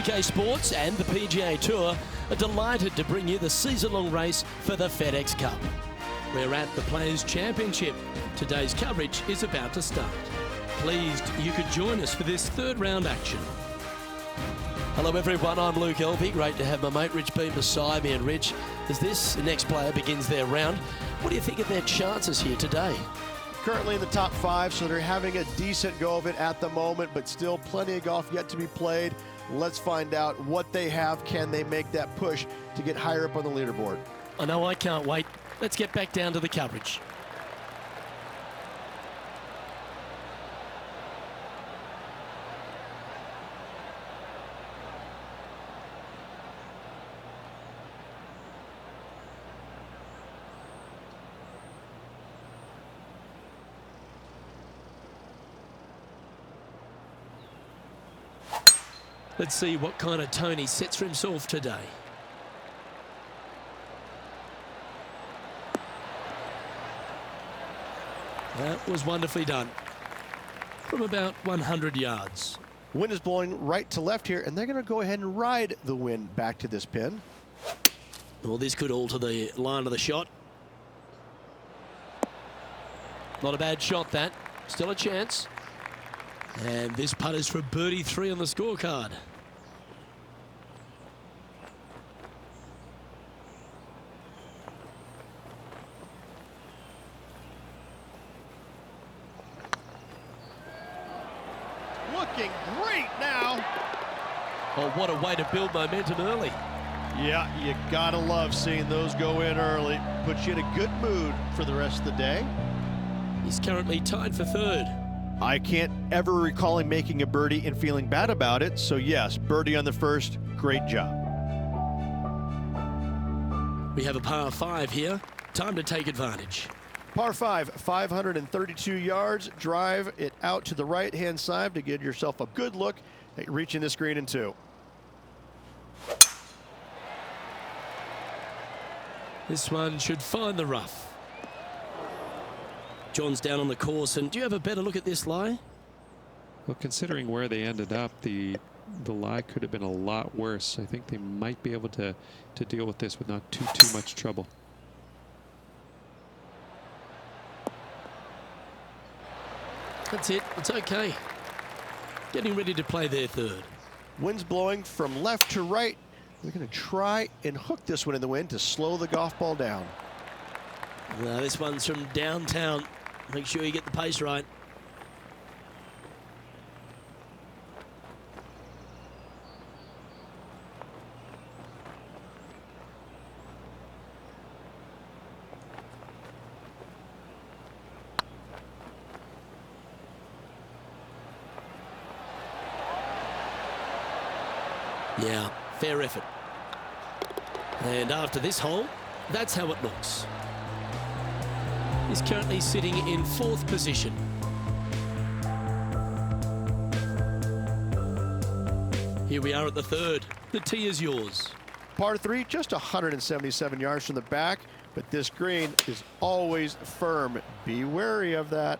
2K Sports and the PGA Tour are delighted to bring you the season-long race for the FedEx Cup. We're at the Players' Championship. Today's coverage is about to start. Pleased you could join us for this third round action. Hello everyone, I'm Luke Elvey. Great to have my mate Rich Bean beside me. And Rich, as this next player begins their round, what do you think of their chances here today? Currently in the top 5, so they're having a decent go of it at the moment, but still plenty of golf yet to be played. Let's find out what they have. Can they make that push to get higher up on the leaderboard? I know, I can't wait. Let's get back down to the coverage. Let's see what kind of tone he sets for himself today. That was wonderfully done. From about 100 yards. Wind is blowing right to left here, and they're going to go ahead and ride the wind back to this pin. Well, this could alter the line of the shot. Not a bad shot, that. Still a chance. And this putt is for birdie 3 on the scorecard. Looking great now. Oh, what a way to build momentum early. Yeah, you gotta love seeing those go in early. Puts you in a good mood for the rest of the day. He's currently tied for 3rd. I can't ever recall him making a birdie and feeling bad about it. So yes, birdie on the first, great job. We have a par 5 here. Time to take advantage. Par 5, 532 yards. Drive it out to the right-hand side to give yourself a good look at reaching this green in 2. This one should find the rough. John's down on the course, and do you have a better look at this lie? Well, considering where they ended up, the lie could have been a lot worse. I think they might be able to deal with this with not too much trouble. That's it. It's okay. Getting ready to play their 3rd. Wind's blowing from left to right. They're going to try and hook this one in the wind to slow the golf ball down. Now, this one's from downtown. Make sure you get the pace right. Yeah, fair effort. And after this hole, that's how it looks. He's currently sitting in 4th position. Here we are at the 3rd. The tee is yours. Par 3, just 177 yards from the back, but this green is always firm. Be wary of that.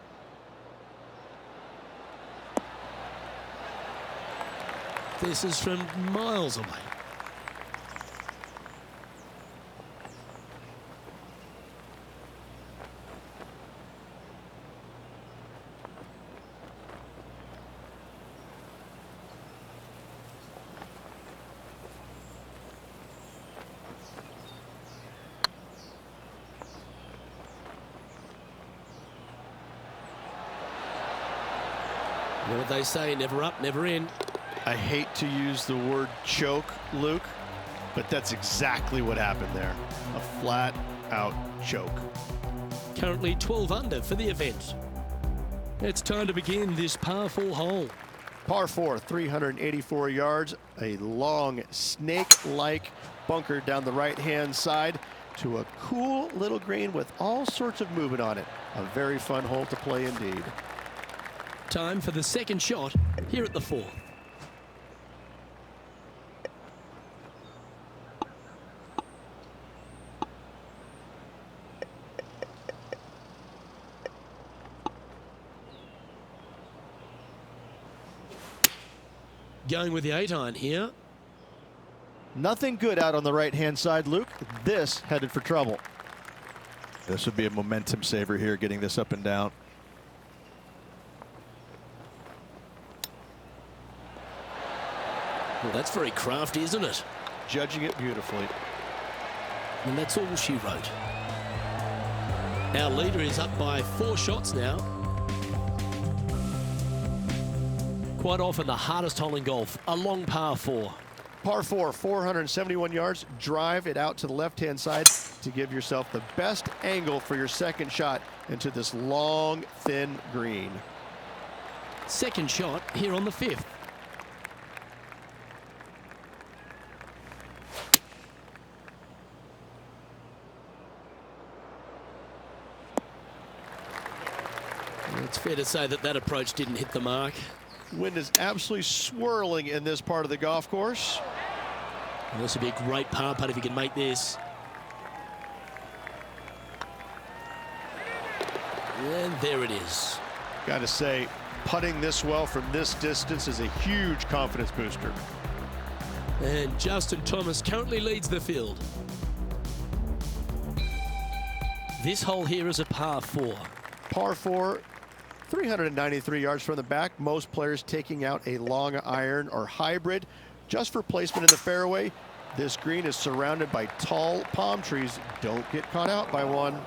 This is from miles away. You know what they say, never up, never in. I hate to use the word choke, Luke, but that's exactly what happened there. A flat-out choke. Currently 12 under for the event. It's time to begin this par 4 hole. Par 4, 384 yards, a long snake-like bunker down the right-hand side to a cool little green with all sorts of movement on it. A very fun hole to play indeed. Time for the 2nd shot here at the 4th. Going with the 8-iron here. Nothing good out on the right-hand side, Luke. This headed for trouble. This would be a momentum saver here, getting this up and down. Well, that's very crafty, isn't it? Judging it beautifully. And that's all she wrote. Our leader is up by 4 shots now. Quite often the hardest hole in golf, a long par 4. Par 4, 471 yards. Drive it out to the left-hand side to give yourself the best angle for your second shot into this long, thin green. Second shot here on the 5th. It's fair to say that that approach didn't hit the mark. Wind is absolutely swirling in this part of the golf course. Well, this would be a great par putt if he can make this. And there it is. Got to say, putting this well from this distance is a huge confidence booster. And Justin Thomas currently leads the field. This hole here is a par 4. Par 4, 393 yards from the back. Most players taking out a long iron or hybrid just for placement in the fairway. This green is surrounded by tall palm trees. Don't get caught out by one.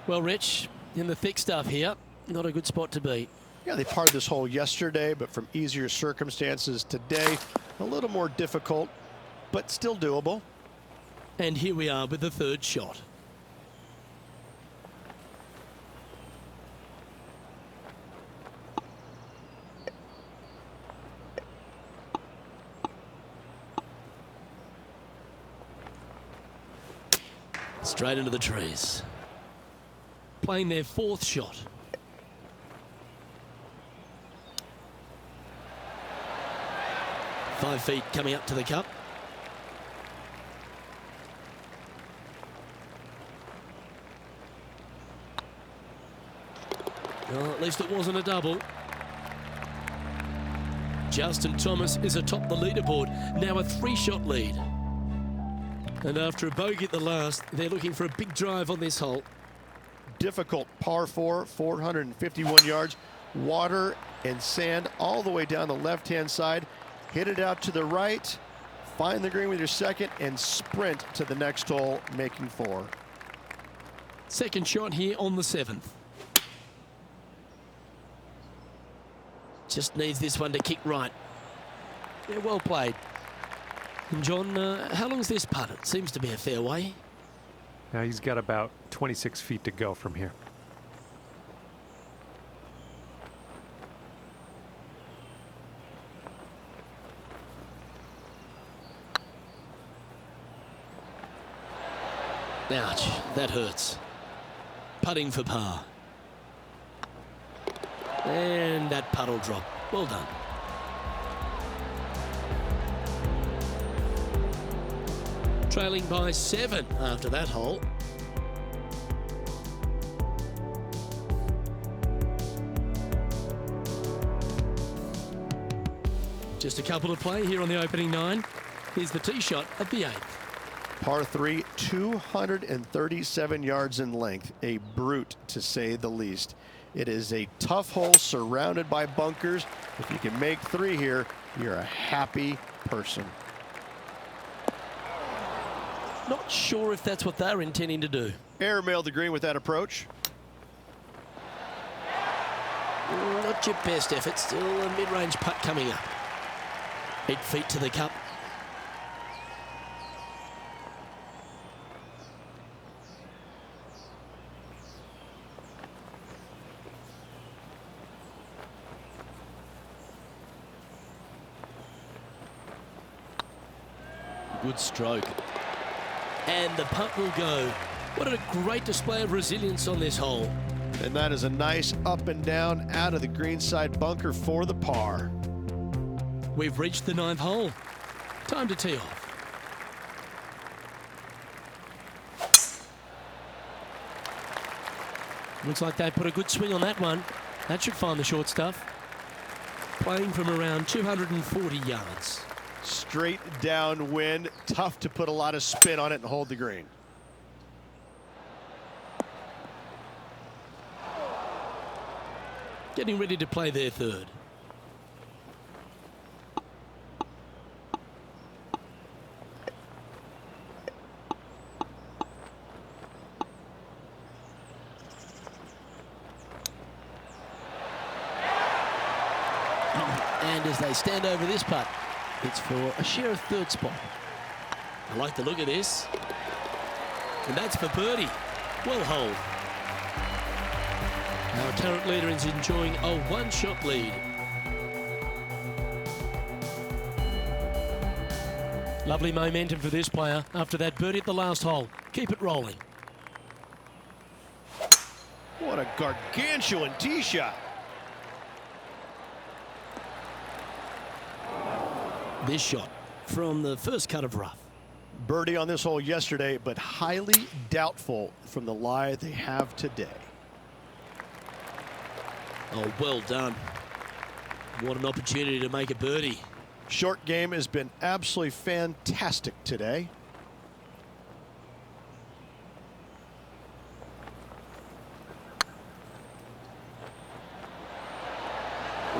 Well, Rich, in the thick stuff here, not a good spot to be. Yeah, they parred this hole yesterday, but from easier circumstances today, a little more difficult, but still doable. And here we are with the 3rd shot. Straight into the trees. Playing their 4th shot. Five feet coming up to the cup. Well, at least it wasn't a double. Justin Thomas is atop the leaderboard, now a 3-shot lead. And after a bogey at the last, they're looking for a big drive on this hole. Difficult par 4, 451 yards. Water and sand all the way down the left-hand side. Hit it out to the right. Find the green with your second and sprint to the next hole, making 4. Second shot here on the 7th. Just needs this one to kick right. Yeah, well played. And John, how long's this putt? It seems to be a fair way. Now he's got about 26 feet to go from here. Ouch, that hurts. Putting for par. And that putt'll drop. Well done. Trailing by 7 after that hole. Just a couple to play here on the opening 9. Here's the tee shot at the 8th. Par 3, 237 yards in length. A brute, to say the least. It is a tough hole surrounded by bunkers. If you can make 3 here, you're a happy person. Not sure if that's what they're intending to do. Airmailed the green with that approach. Not your best effort. Still a mid-range putt coming up. 8 feet to the cup. Good stroke. And the putt will go. What a great display of resilience on this hole. And that is a nice up and down out of the greenside bunker for the par. We've reached the 9th hole. Time to tee off. Looks like they put a good swing on that one. That should find the short stuff. Playing from around 240 yards. Straight downwind, tough to put a lot of spin on it and hold the green. Getting ready to play their third. And as they stand over this putt, it's for a share of third spot. I like the look of this. And that's for birdie. Well holed. Our current leader is enjoying a one-shot lead. Lovely momentum for this player after that birdie at the last hole. Keep it rolling. What a gargantuan tee shot. This shot from the first cut of rough. Birdie on this hole yesterday, but highly doubtful from the lie they have today. Oh, well done. What an opportunity to make a birdie. Short game has been absolutely fantastic today.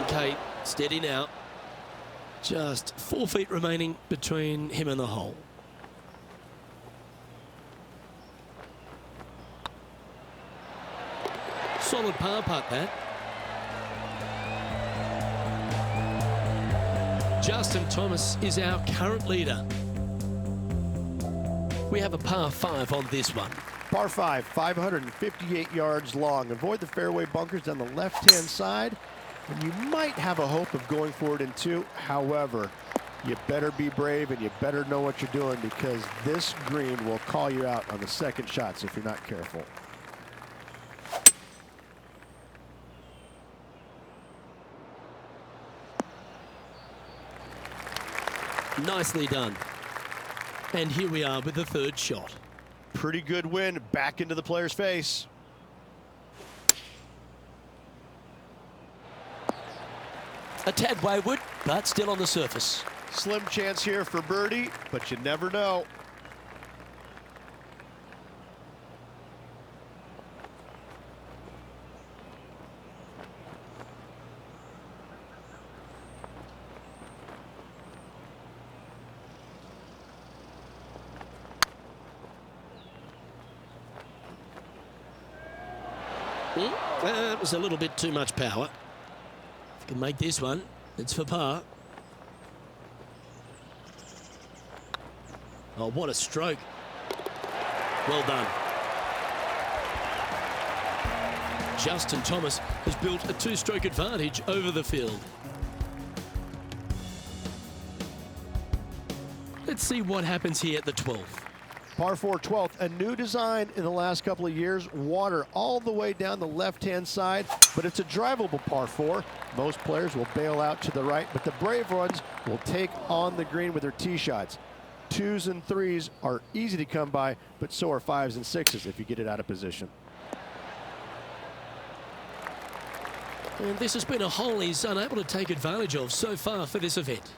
Okay, steady now. Just 4 feet remaining between him and the hole. Solid par putt, that. Justin Thomas is our current leader. We have a par 5 on this one. Par 5, 558 yards long. Avoid the fairway bunkers on the left-hand side, and you might have a hope of going for it in 2. However, you better be brave and you better know what you're doing, because this green will call you out on the second shots if you're not careful. Nicely done. And here we are with the third shot. Pretty good wind back into the player's face. A tad wayward, but still on the surface. Slim chance here for birdie, but you never know. That was a little bit too much power. If you can make this one, it's for par. Oh, what a stroke. Well done. Justin Thomas has built a 2-stroke advantage over the field. Let's see what happens here at the 12th. Par 4 12th, a new design in the last couple of years. Water all the way down the left-hand side, but it's a drivable par 4. Most players will bail out to the right, but the brave ones will take on the green with their tee shots. 2s and 3s are easy to come by, but so are 5s and 6s if you get it out of position. And this has been a hole he's unable to take advantage of so far for this event.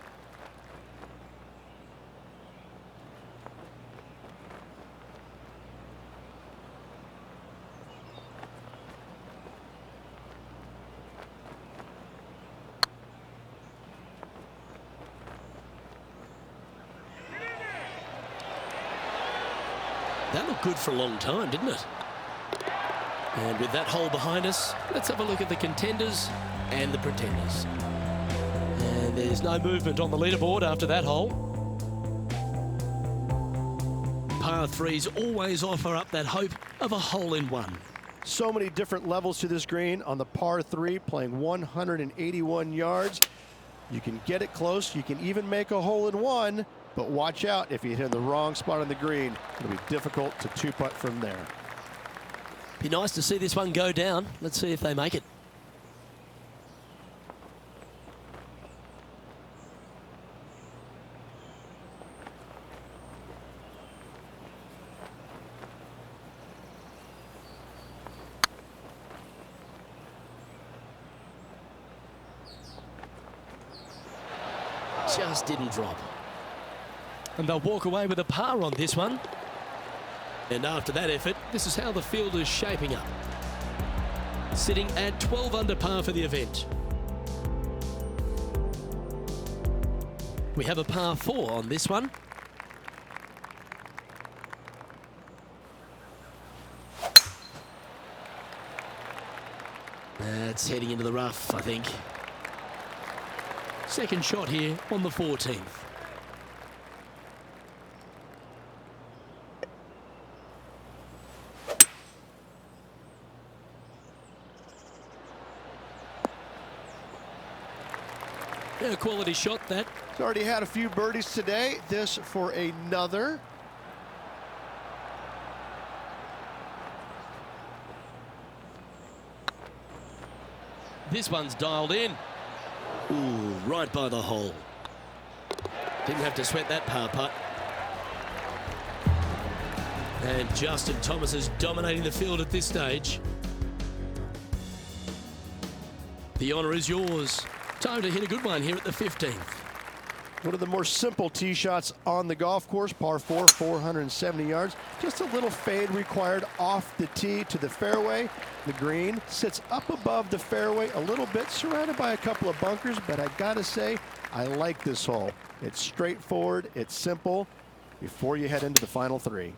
That looked good for a long time, didn't it? And with that hole behind us, let's have a look at the contenders and the pretenders. And there's no movement on the leaderboard after that hole. Par 3s always offer up that hope of a hole-in-one. So many different levels to this green. On the par 3, playing 181 yards. You can get it close. You can even make a hole-in-one. But watch out, if you hit in the wrong spot on the green, it'll be difficult to 2-putt from there. Be nice to see this one go down. Let's see if they make it. just didn't drop. And they'll walk away with a par on this one. And after that effort, this is how the field is shaping up. Sitting at 12 under par for the event. We have a par 4 on this one. That's heading into the rough, I think. Second shot here on the 14th. Yeah, a quality shot that. He's already had a few birdies today. This for another. This one's dialed in. Ooh, right by the hole. Didn't have to sweat that par putt. And Justin Thomas is dominating the field at this stage. The honour is yours. Time to hit a good one here at the 15th. One of the more simple tee shots on the golf course, par 4, 470 yards. Just a little fade required off the tee to the fairway. The green sits up above the fairway a little bit, surrounded by a couple of bunkers, but I gotta say, I like this hole. It's straightforward, it's simple, before you head into the final 3.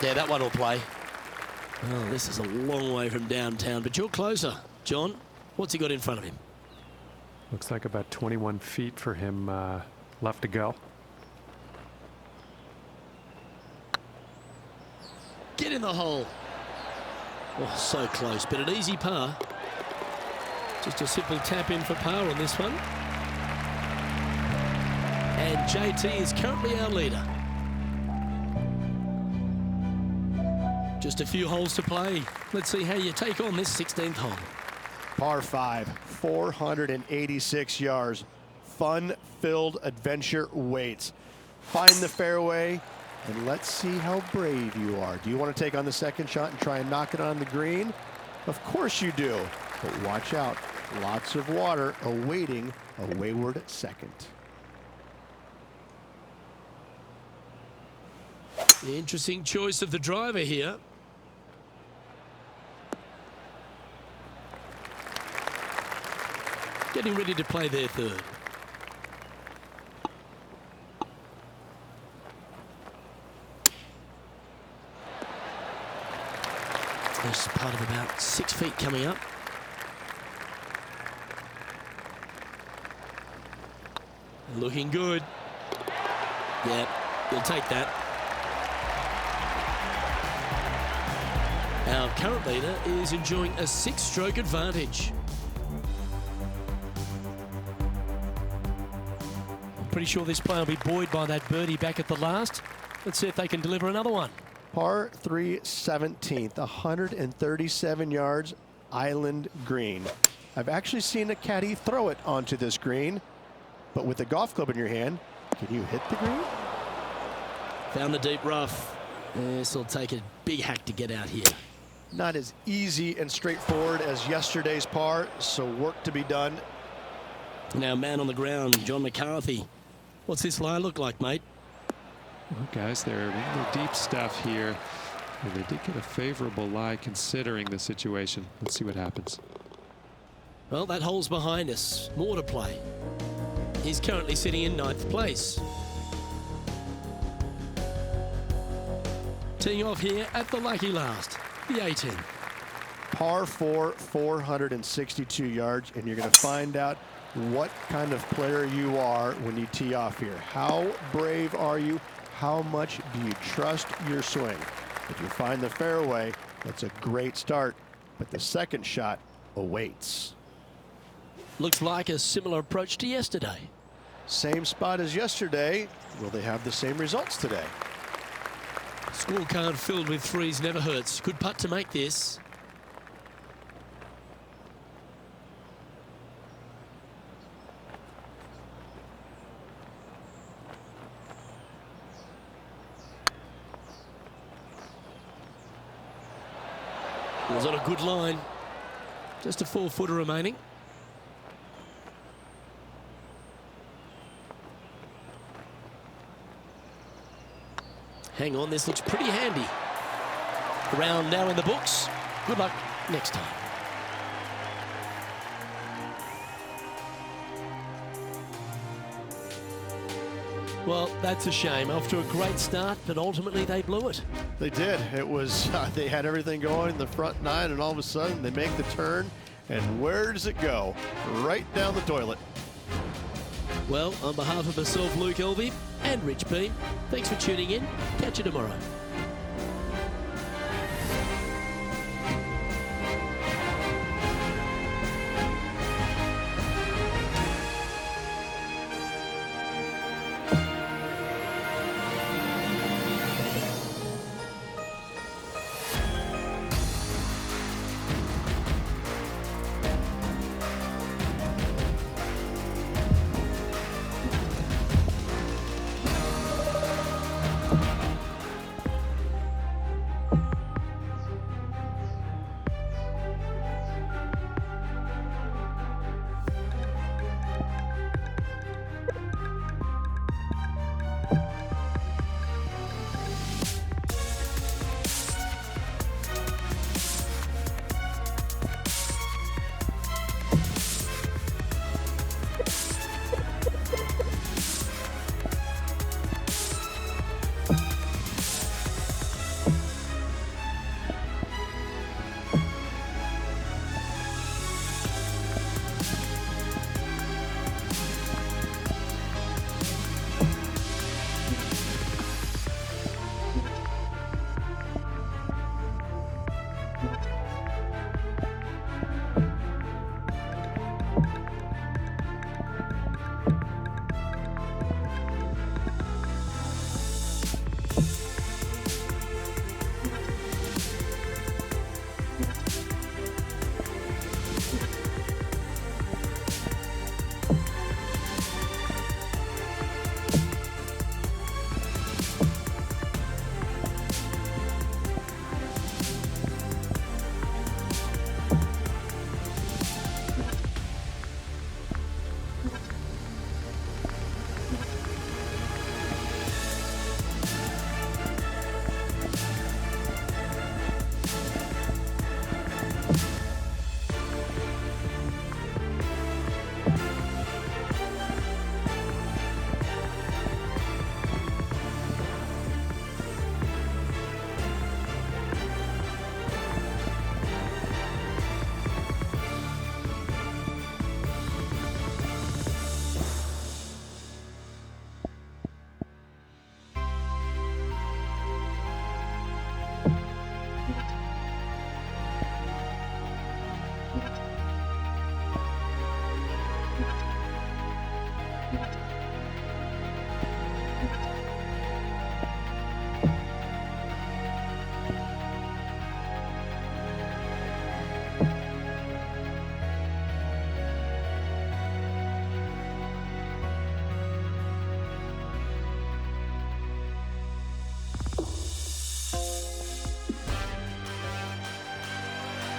Yeah, that one will play. Oh, this is a long way from downtown, but you're closer. John, what's he got in front of him? Looks like about 21 feet for him left to go. Get in the hole. Oh, so close, but an easy par. Just a simple tap in for par on this one. And JT is currently our leader. Just a few holes to play. Let's see how you take on this 16th hole. Par 5, 486 yards. Fun-filled adventure waits. Find the fairway, and let's see how brave you are. Do you want to take on the second shot and try and knock it on the green? Of course you do, but watch out. Lots of water awaiting a wayward second. The interesting choice of the driver here. Getting ready to play their third. There's part of about 6 feet coming up. Looking good. Yeah, you'll take that. Our current leader is enjoying a 6-stroke advantage. I'm pretty sure this player will be buoyed by that birdie back at the last. Let's see if they can deliver another one. Par 3, 17th, 137 yards, island green. I've actually seen a caddy throw it onto this green, but with a golf club in your hand, can you hit the green? Found the deep rough. This will take a big hack to get out here. Not as easy and straightforward as yesterday's par, so work to be done. Now, man on the ground, John McCarthy. What's this lie look like, mate? Well, guys, they're in the deep stuff here. And they did get a favorable lie considering the situation. Let's see what happens. Well, that hole's behind us. More to play. He's currently sitting in 9th place. Teeing off here at the lucky last, the 18th. Par 4, 462 yards, and you're going to find out what kind of player you are when you tee off here. How brave are you? How much do you trust your swing? If you find the fairway, that's a great start, but the second shot awaits. Looks like a similar approach to yesterday. Same spot as yesterday. Will they have the same results today? Scorecard filled with threes never hurts. Good putt to make this. It was on a good line. Just a 4-footer remaining. Hang on, this looks pretty handy. A round now in the books. Good luck next time. Well, that's a shame. Off to a great start, but ultimately they blew it. They did. It was, they had everything going in the front nine, and all of a sudden they make the turn, and where does it go? Right down the toilet. Well, on behalf of myself, Luke Elvey, and Rich Beam, thanks for tuning in. Catch you tomorrow.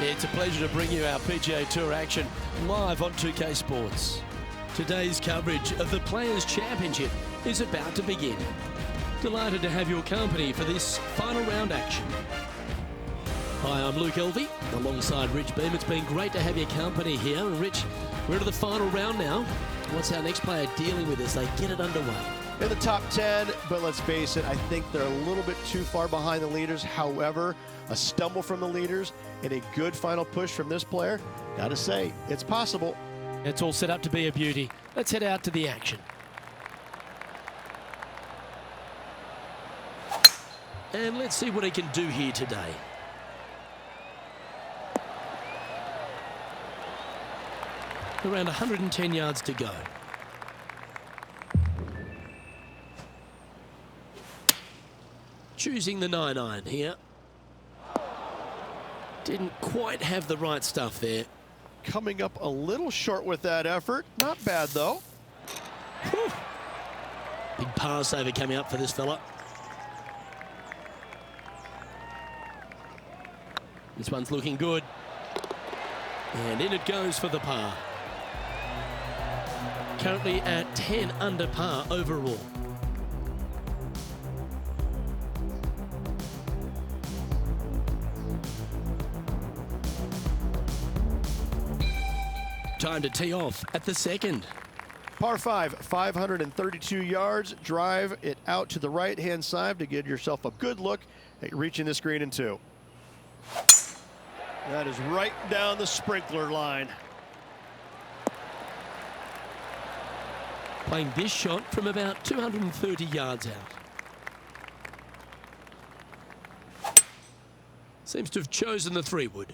It's a pleasure to bring you our PGA Tour action live on 2K Sports. Today's coverage of the Players' Championship is about to begin. Delighted to have your company for this final round action. Hi, I'm Luke Elvey, alongside Rich Beam. It's been great to have your company here. And Rich, we're to the final round now. What's our next player dealing with as they get it underway? In the top 10, but let's face it, I think they're a little bit too far behind the leaders. However, a stumble from the leaders and a good final push from this player, gotta say, it's possible. It's all set up to be a beauty. Let's head out to the action. And let's see what he can do here today. Around 110 yards to go. Choosing the 9-iron here. Didn't quite have the right stuff there. Coming up a little short with that effort. Not bad, though. Whew. Big pass over coming up for this fella. This one's looking good. And in it goes for the par. Currently at 10 under par overall. Time to tee off at the second. Par 5, 532 yards. Drive it out to the right-hand side to give yourself a good look at reaching this green in 2. That is right down the sprinkler line. Playing this shot from about 230 yards out. Seems to have chosen the 3-wood.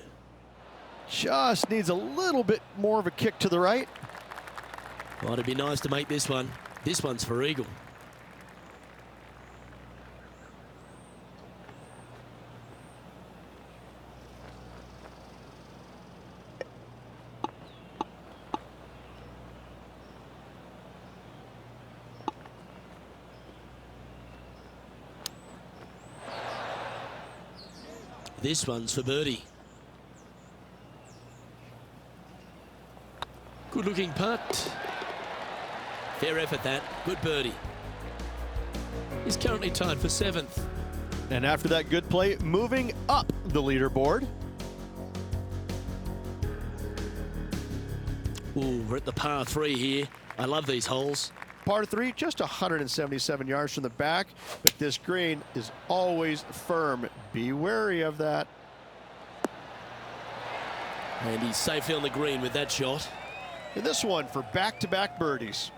Just needs a little bit more of a kick to the right. Well, it'd be nice to make this one. This one's for eagle. This one's for birdie. Good looking putt. Fair effort that. Good birdie. He's currently tied for 7th. And after that good play, moving up the leaderboard. Ooh, we're at the par 3 here. I love these holes. Par 3, just 177 yards from the back, but this green is always firm. Be wary of that. And he's safely on the green with that shot. And this one for back-to-back birdies.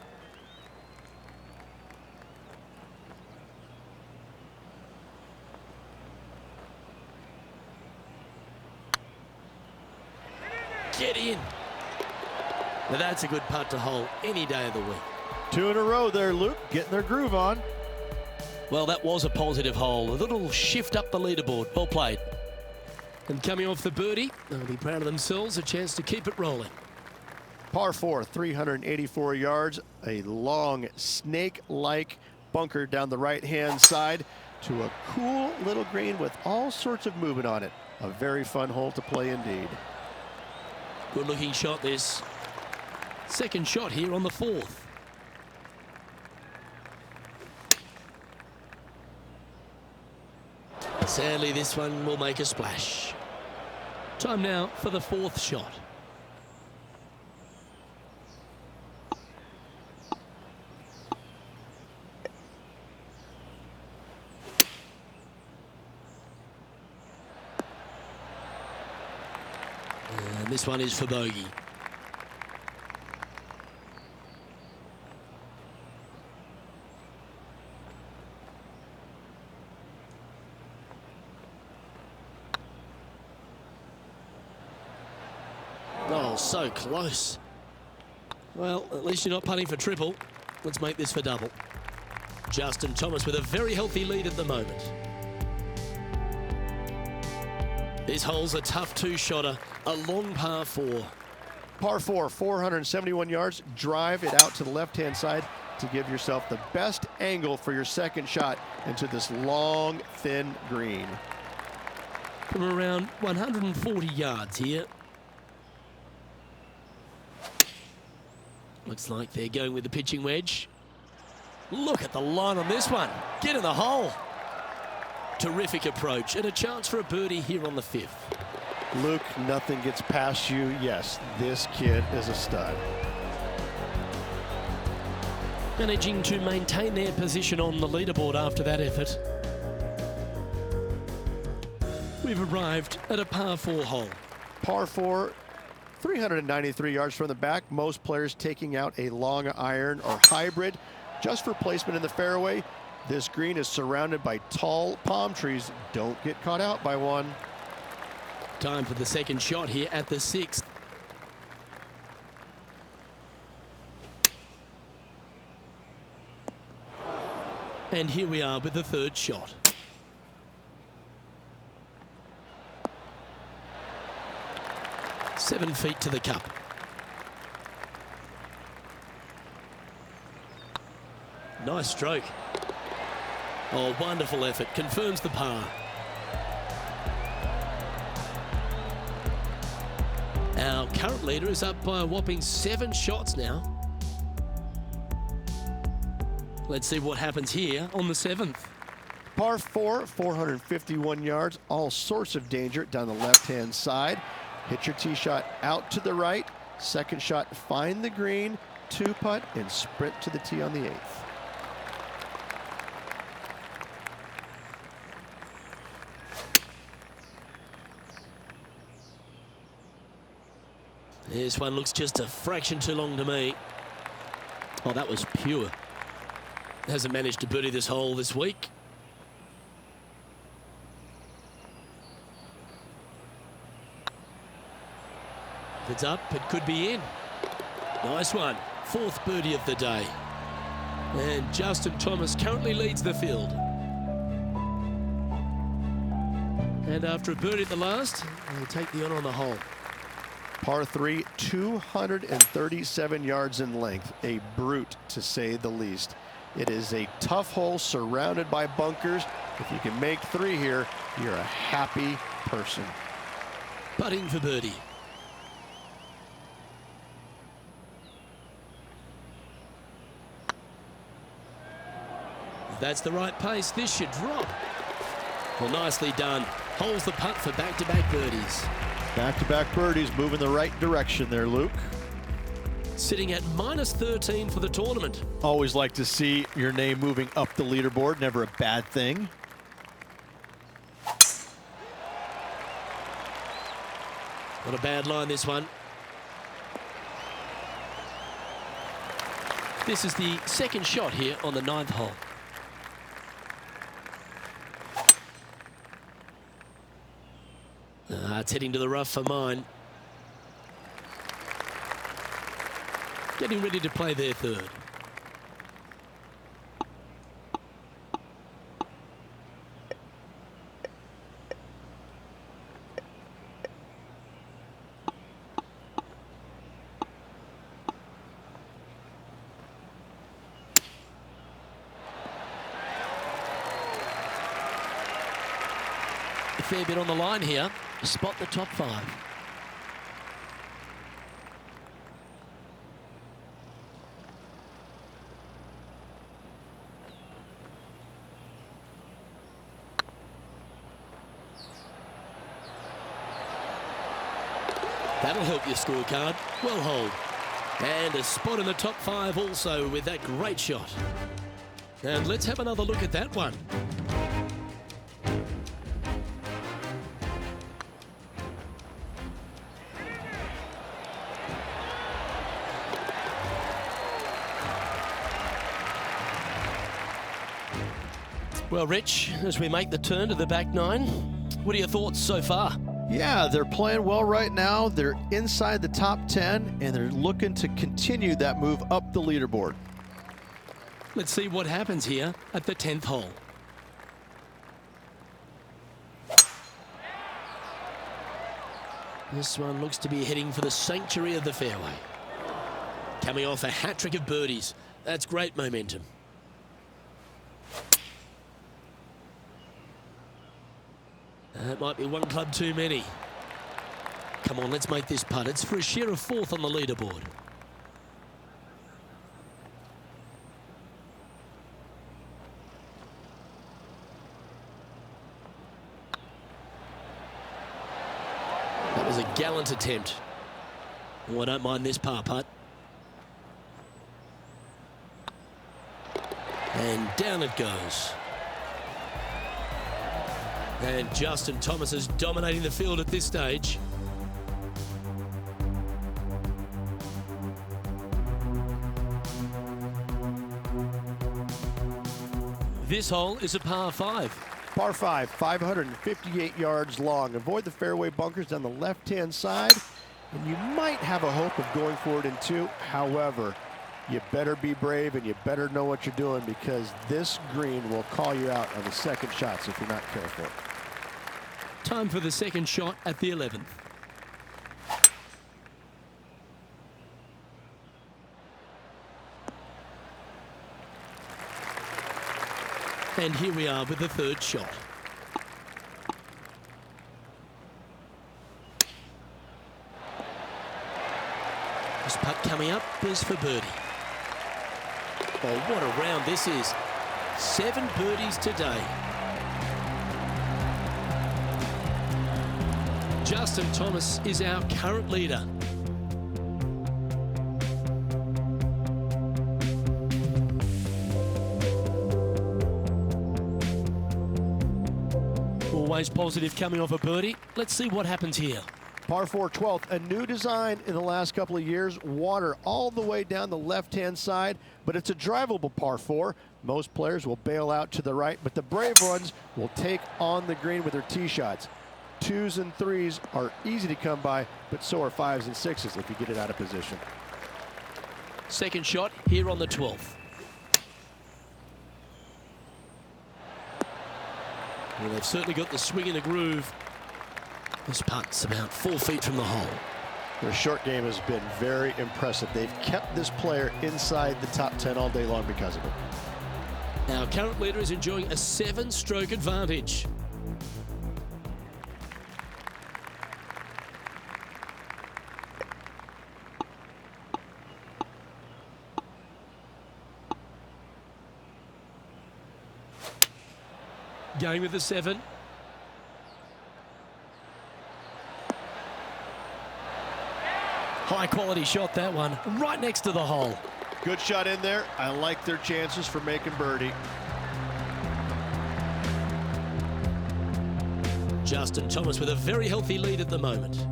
Get in. Now that's a good putt to hole any day of the week. 2 in a row there, Luke, getting their groove on. Well, that was a positive hole. A little shift up the leaderboard. Well played. And coming off the birdie, they'll be proud of themselves. A chance to keep it rolling. Par 4, 384 yards. A long, snake-like bunker down the right-hand side to a cool little green with all sorts of movement on it. A very fun hole to play indeed. Good looking shot this. Second shot here on the 4th. Sadly, this one will make a splash. Time now for the 4th shot. And this one is for bogey. Oh, so close. Well, at least you're not putting for triple. Let's make this for double. Justin Thomas with a very healthy lead at the moment. This hole's a tough 2-shotter, a long par 4. Par 4, 471 yards. Drive it out to the left-hand side to give yourself the best angle for your second shot into this long, thin green. From around 140 yards here. Looks like they're going with the pitching wedge. Look at the line on this one. Get in the hole. Terrific approach and a chance for a birdie here on the 5th. Luke, nothing gets past you. Yes, this kid is a stud. Managing to maintain their position on the leaderboard after that effort. We've arrived at a par 4 hole. Par 4, 393 yards from the back. Most players taking out a long iron or hybrid just for placement in the fairway. This green is surrounded by tall palm trees. Don't get caught out by one. Time for the second shot here at the 6th. And here we are with the 3rd shot. Seven feet to the cup. Nice stroke. Oh, wonderful effort. Confirms the par. Our current leader is up by a whopping 7 shots now. Let's see what happens here on the 7th. Par 4, 451 yards, all sorts of danger down the left-hand side. Hit your tee shot out to the right. Second shot, find the green, 2-putt, and sprint to the tee on the 8th. This one looks just a fraction too long to me. Oh, that was pure. Hasn't managed to birdie this hole this week. If it's up, it could be in. Nice one. 4th birdie of the day. And Justin Thomas currently leads the field. And after a birdie at the last, he'll take the honour on the hole. Par 3, 237 yards in length. A brute, to say the least. It is a tough hole surrounded by bunkers. If you can make 3 here, you're a happy person. Putting for birdie. If that's the right pace, this should drop. Well, nicely done. Holds the putt for back-to-back birdies. Back-to-back birdies, moving the right direction there, Luke. Sitting at -13 for the tournament. Always like to see your name moving up the leaderboard. Never a bad thing. Not a bad line, this one. This is the 2nd shot here on the 9th hole. It's heading to the rough for mine. Getting ready to play their 3rd. A fair bit on the line here. Spot the top 5. That'll help your scorecard. Well hold. And a spot in the top 5 also with that great shot. And let's have another look at that one. Well, Rich, as we make the turn to the back 9, what are your thoughts so far? Yeah, they're playing well right now. They're inside the top 10, and they're looking to continue that move up the leaderboard. Let's see what happens here at the 10th hole. This one looks to be heading for the sanctuary of the fairway. Coming off a hat-trick of birdies. That's great momentum. That might be one club too many. Come on, let's make this putt. It's for a share of 4th on the leaderboard. That was a gallant attempt. Oh, I don't mind this par putt. And down it goes. And Justin Thomas is dominating the field at this stage. This hole is a par 5. Par 5, 558 yards long. Avoid the fairway bunkers down the left-hand side, and you might have a hope of going for it in 2. However, you better be brave and you better know what you're doing, because this green will call you out on the second shots if you're not careful. Time for the second shot at the 11th. And here we are with the 3rd shot. coming up is for birdie. Oh, what a round this is. 7 birdies today. Justin Thomas is our current leader. Always positive coming off a birdie. Let's see what happens here. Par 4 12th, a new design in the last couple of years. Water all the way down the left-hand side, but it's a drivable par 4. Most players will bail out to the right, but the brave ones will take on the green with their tee shots. 2s and 3s are easy to come by, but so are 5s and 6s if you get it out of position. Second shot here on the 12th. Well, they've certainly got the swing in the groove. This putt's about 4 feet from the hole. Their short game has been very impressive. They've kept this player inside the top 10 all day long because of it. Our current leader is enjoying a 7-stroke advantage. Going with the 7. High quality shot, that one, right next to the hole. Good shot in there. I like their chances for making birdie. Justin Thomas with a very healthy lead at the moment.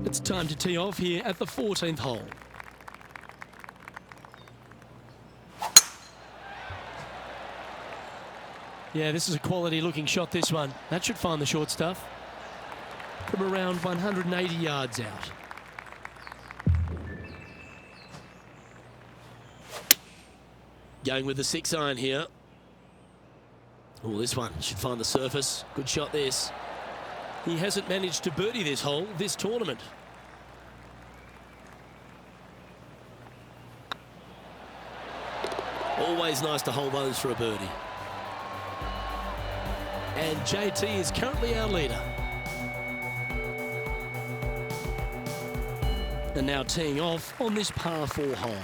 It's time to tee off here at the 14th hole. Yeah, this is a quality looking shot, this one. That should find the short stuff. From around 180 yards out. Going with the 6-iron here. Oh, this one should find the surface. Good shot, this. He hasn't managed to birdie this hole this tournament. Always nice to hold those for a birdie. And JT is currently our leader. And now teeing off on this par 4 hole.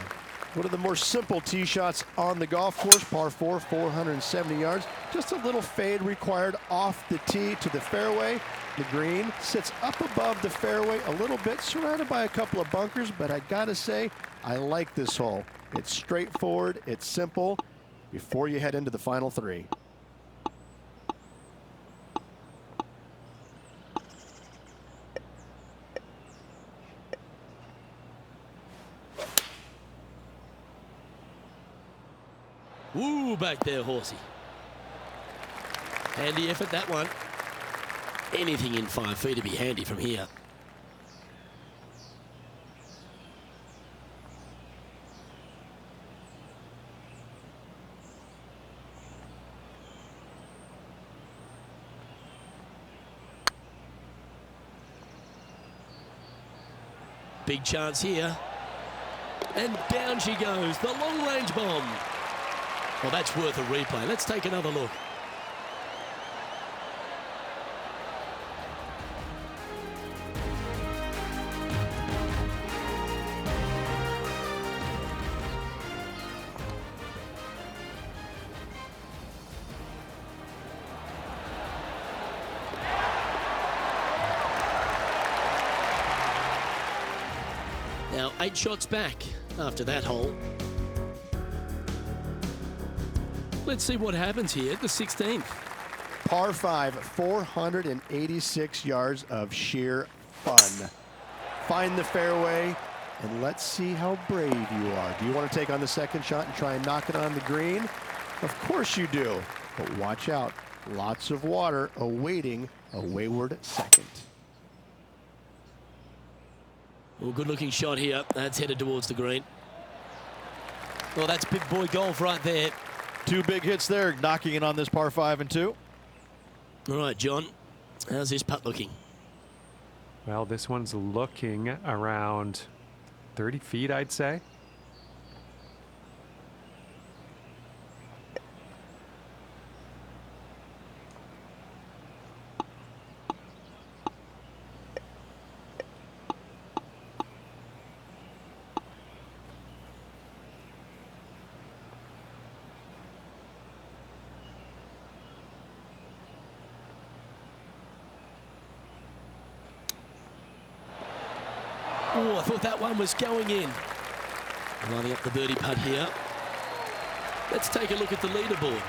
One of the more simple tee shots on the golf course. Par 4, 470 yards. Just a little fade required off the tee to the fairway. The green sits up above the fairway a little bit, surrounded by a couple of bunkers, but I gotta say, I like this hole. It's straightforward, it's simple, before you head into the final 3. Woo, back there, horsey. Handy effort, that one. Anything in 5 feet to be handy from here. Big chance here. And down she goes, the long-range bomb. Well, that's worth a replay. Let's take another look. Now 8 shots back after that hole. Let's see what happens here at the 16th. Par 5, 486 yards of sheer fun. Find the fairway, and let's see how brave you are. Do you want to take on the second shot and try and knock it on the green? Of course you do, but watch out. Lots of water awaiting a wayward second. Well, good looking shot here. That's headed towards the green. Well, that's big boy golf right there. 2 big hits there, knocking it on this par 5 and 2. All right, John, how's this putt looking? Well, this one's looking around 30 feet, I'd say. Oh, I thought that one was going in. Lining up the birdie putt here. Let's take a look at the leaderboard.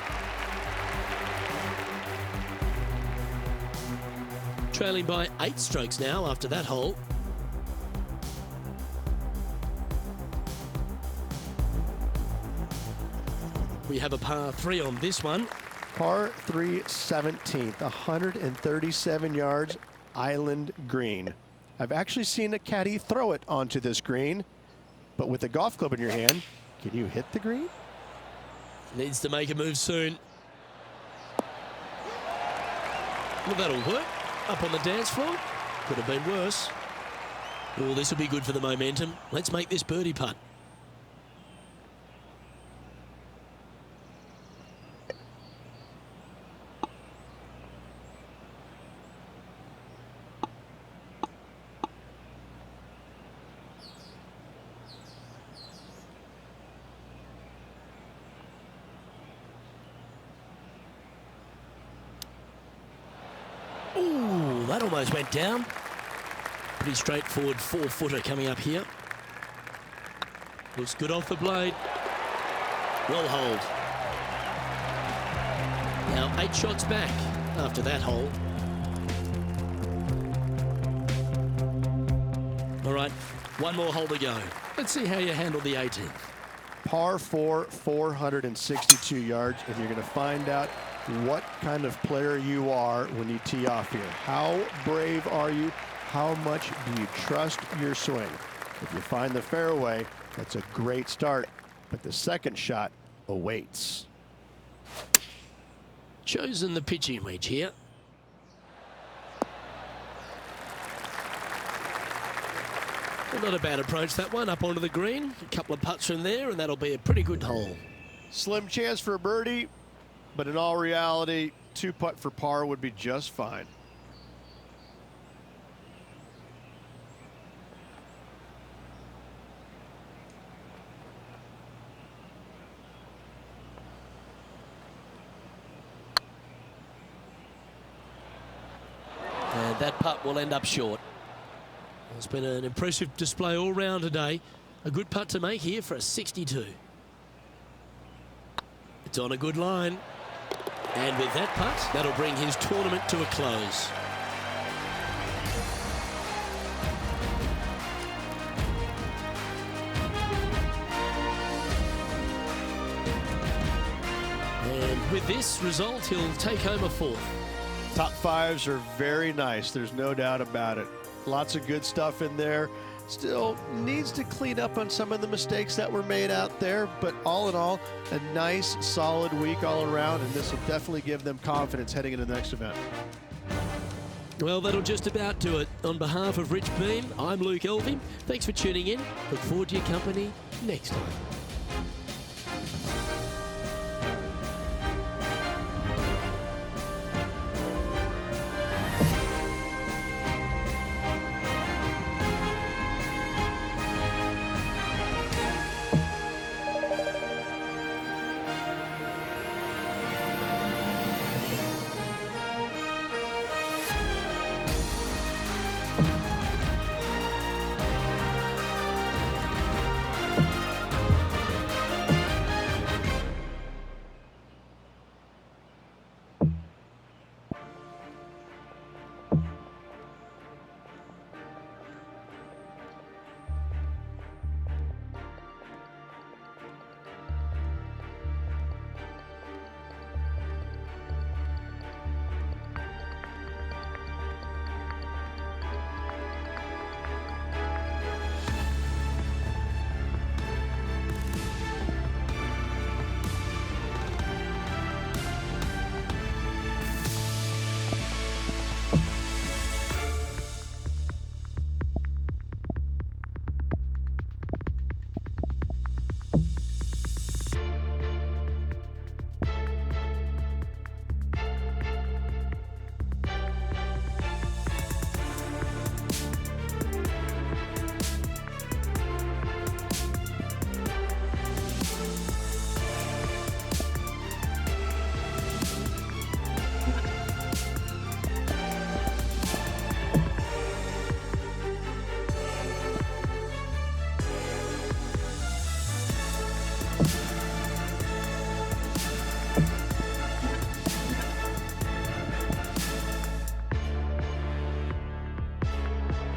Trailing by 8 strokes now after that hole. We have a par 3 on this one. Par 3 17th, 137 yards, island green. I've actually seen a caddy throw it onto this green, but with a golf club in your hand, can you hit the green? Needs to make a move soon. Well, that'll work. Up on the dance floor. Could have been worse. Oh, this will be good for the momentum. Let's make this birdie putt. Ooh, that almost went down. Pretty straightforward 4-footer coming up here. Looks good off the blade. Well holed. Now 8 shots back after that hole. All right, one more hole to go. Let's see how you handle the 18th. Par 4, 462 yards, and you're going to find out what kind of player you are when you tee off here. How brave are you? How much do you trust your swing? If you find the fairway, that's a great start, but the second shot awaits. Chosen the pitching wedge here. Well, not a bad approach, that one, up onto the green. A couple of putts from there, and that'll be a pretty good hole. Slim chance for a birdie, but in all reality, 2-putt for par would be just fine. And that putt will end up short. It's been an impressive display all round today. A good putt to make here for a 62. It's on a good line. And with that putt, that'll bring his tournament to a close. And with this result, he'll take home a 4th. Top 5s are very nice. There's no doubt about it. Lots of good stuff in there. Still needs to clean up on some of the mistakes that were made out there, but all in all, a nice, solid week all around, and this will definitely give them confidence heading into the next event. Well, that'll just about do it. On behalf of Rich Beam, I'm Luke Elving. Thanks for tuning in. Look forward to your company next time.